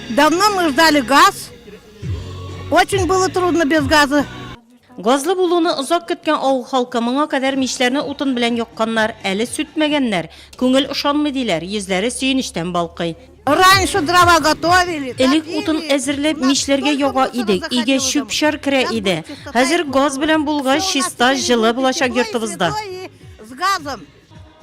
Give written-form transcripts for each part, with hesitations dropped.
Давно мы ждали газ. Очень было трудно без газа. Газлы булуны узак көткән авыл халкы моңа кадәр мичләрне утын белән якканнар, әле сүтмәгәннәр. Күңел ышанмый диләр, йөзләре сөенечтән балкый. Раньше дрова готовили. Элек утын әзерләп мичләргә яга идек, өйгә чүп-чар керә иде. Хәзер газ белән булгач чиста, җылы булачак йортыбызда. С газом.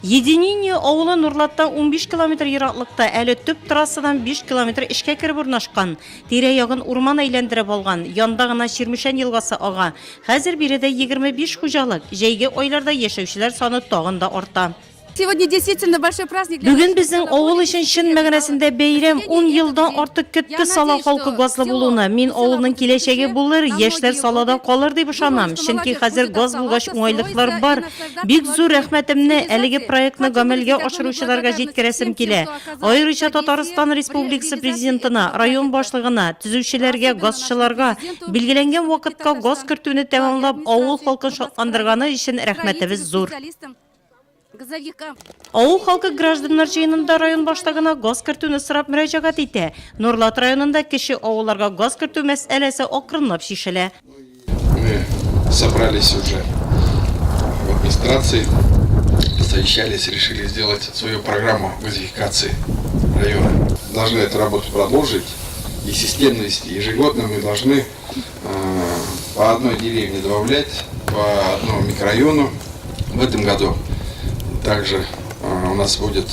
Единение авылы Нурлаттан 15 километр ераклыкта, әле төп трассадан 5 километр эшкә кереп урнашкан. Тирә-ягын урман әйләндереп алган, янда гына Ширмешән елгасы ага. Хәзер биредә 25 хуҗалык, җәйге айларда яшәүчеләр саны тагын да арта. Сегодня действительно большой праздник. Бүген безнең авыл өчен чын мәгънәсендә бәйрәм. 10 елдан артык көтте сала халкы газлы булуны. Мин авылның киләчәге булыр, яшьләр салада калыр дип ышанам. Чөнки хәзер газ булгач уңайлыклар бар. Бик зур рәхмәтемне әлеге проектны гамәлгә ашыручыларга җиткерәсем килә. Аеруча Татарстан Республикасы президентына, район башлыгына, төзүчеләргә, газчыларга билгеләнгән вакытка газ кертүне тәмамлап, авыл халкын шатландырганы өчен рәхмәтебез зур. Авыл халкы гражданнар җыенында район башлыгына газ кертүне сорап мөрәҗәгать итә. Нурлат районында кече авылларга газ кертү мәсьәләсе акрынлап шишелә. Мы собрались уже в администрации, совещались, решили сделать свою программу газификации района. Должны эту работу продолжить и системно вести. Ежегодно мы должны по одной деревне добавлять, по одному микрорайону. В этом году также у нас будет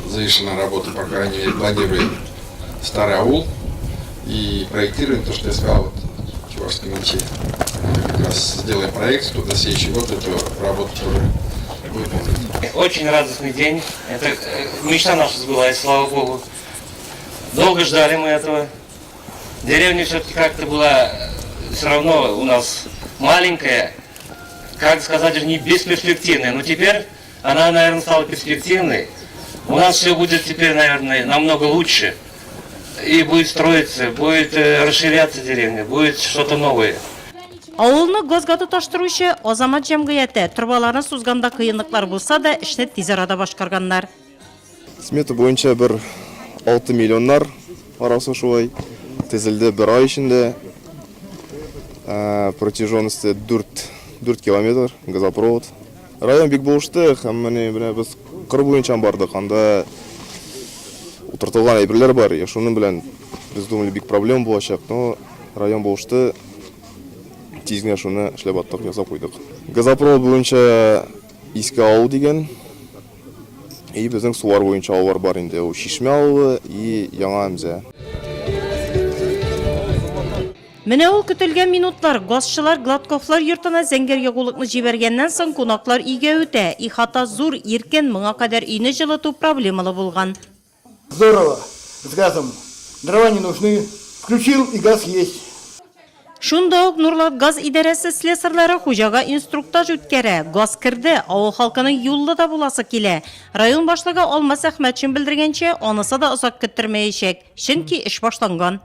завершена работа, по крайней мере, планируем старый аул и проектируем то, что я сказал, вот, Чувашской Минче. Как раз сделаем проект, что на следующий год эту работу тоже выполнить. Очень радостный день. Это мечта наша сбылась, слава Богу. Долго ждали мы этого. Деревня все-таки как-то была все равно у нас маленькая, как сказать, даже не бесперспективная. Но теперь она, наверное, стала перспективной. У нас все будет теперь, наверное, намного лучше. И будет строиться, будет расширяться деревня, будет что-то новое. Авылны газга тоташтыручы Азамат җәмгыяте торбаларны сузганда кыенлыклар булса да, эшне тиз арада башкарганнар. Смета буенча 6 миллионнар арасы шулай төзелде бер ай эчендә. Протяженности 4 километр газопровод. Район бик булышты, һәм менә без кыр буенча бардык. Анда утыртылган әйберләр бар. Шуның белән без думали бик проблема булачак, но район булышты. Тизгә шуны эшләп аттык, ясап куйдык. Газопровод буенча Иске авыл дигән. И безнең сулар буенча авыллар бар инде. Ул Шишмә авылы и Яңа Әмзә. Менә ул көтелгән минутлар. Газчылар Гладковлар йортына зәңгәр ягулыкны җибәргәннән соң кунаклар өйгә үтә. Ихата зур, иркен, моңа кадәр өйне җылыту проблемалы булган. Здорово, с газом. Дрова не нужны. Включил и газ есть. Шунда ук Нурлат газ идарәсе слесарьлары хуҗага инструктаж үткәрә. Газ керде, авыл халкының юллы да буласы килә. Район башлыгы Алмаз Әхмәтшин белдергәнчә, анысы да озак көттермәячәк, чөнки эш башланган.